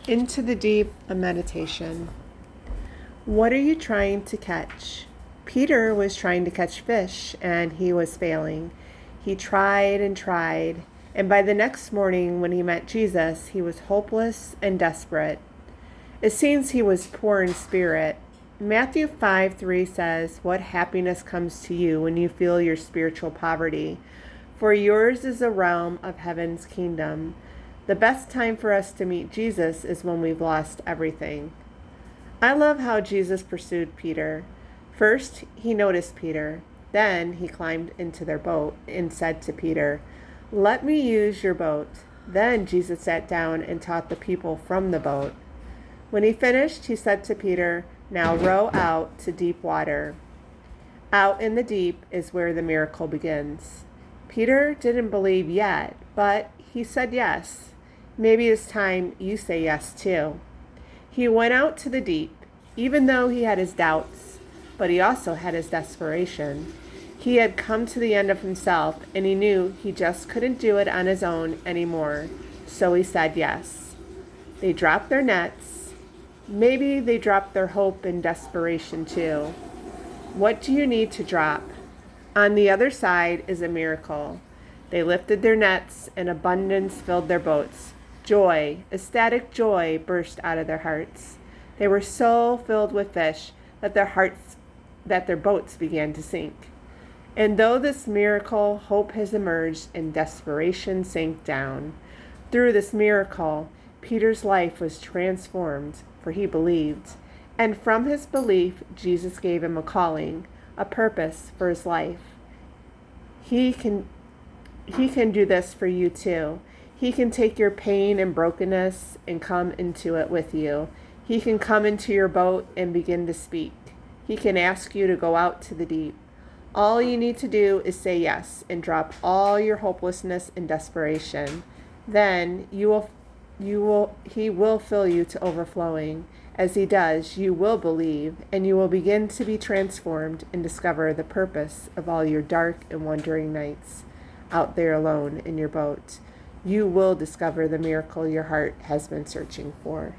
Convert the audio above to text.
Into the Deep, a meditation. What are you trying to catch? Peter was trying to catch fish, and he was failing. He tried and tried, and by the next morning when he met Jesus, he was hopeless and desperate. It seems he was poor in spirit. Matthew 5:3 says, "What happiness comes to you when you feel your spiritual poverty? For yours is the realm of heaven's kingdom." The best time for us to meet Jesus is when we've lost everything. I love how Jesus pursued Peter. First, he noticed Peter. Then he climbed into their boat and said to Peter, "Let me use your boat." Then Jesus sat down and taught the people from the boat. When he finished, he said to Peter, "Now row out to deep water." Out in the deep is where the miracle begins. Peter didn't believe yet, but he said yes. Maybe it's time you say yes too. He went out to the deep, even though he had his doubts, but he also had his desperation. He had come to the end of himself, and he knew he just couldn't do it on his own anymore, so he said yes. They dropped their nets. Maybe they dropped their hope and desperation too. What do you need to drop? On the other side is a miracle. They lifted their nets, and abundance filled their boats. Joy, ecstatic joy, burst out of their hearts. They were so filled with fish that their boats began to sink. And though this miracle, hope has emerged and desperation sank down. Through this miracle, Peter's life was transformed, for he believed. And from his belief, Jesus gave him a calling, a purpose for his life. He can do this for you too. He can take your pain and brokenness and come into it with you. He can come into your boat and begin to speak. He can ask you to go out to the deep. All you need to do is say yes and drop all your hopelessness and desperation. Then he will fill you to overflowing. As he does, you will believe, and you will begin to be transformed and discover the purpose of all your dark and wandering nights out there alone in your boat. You will discover the miracle your heart has been searching for.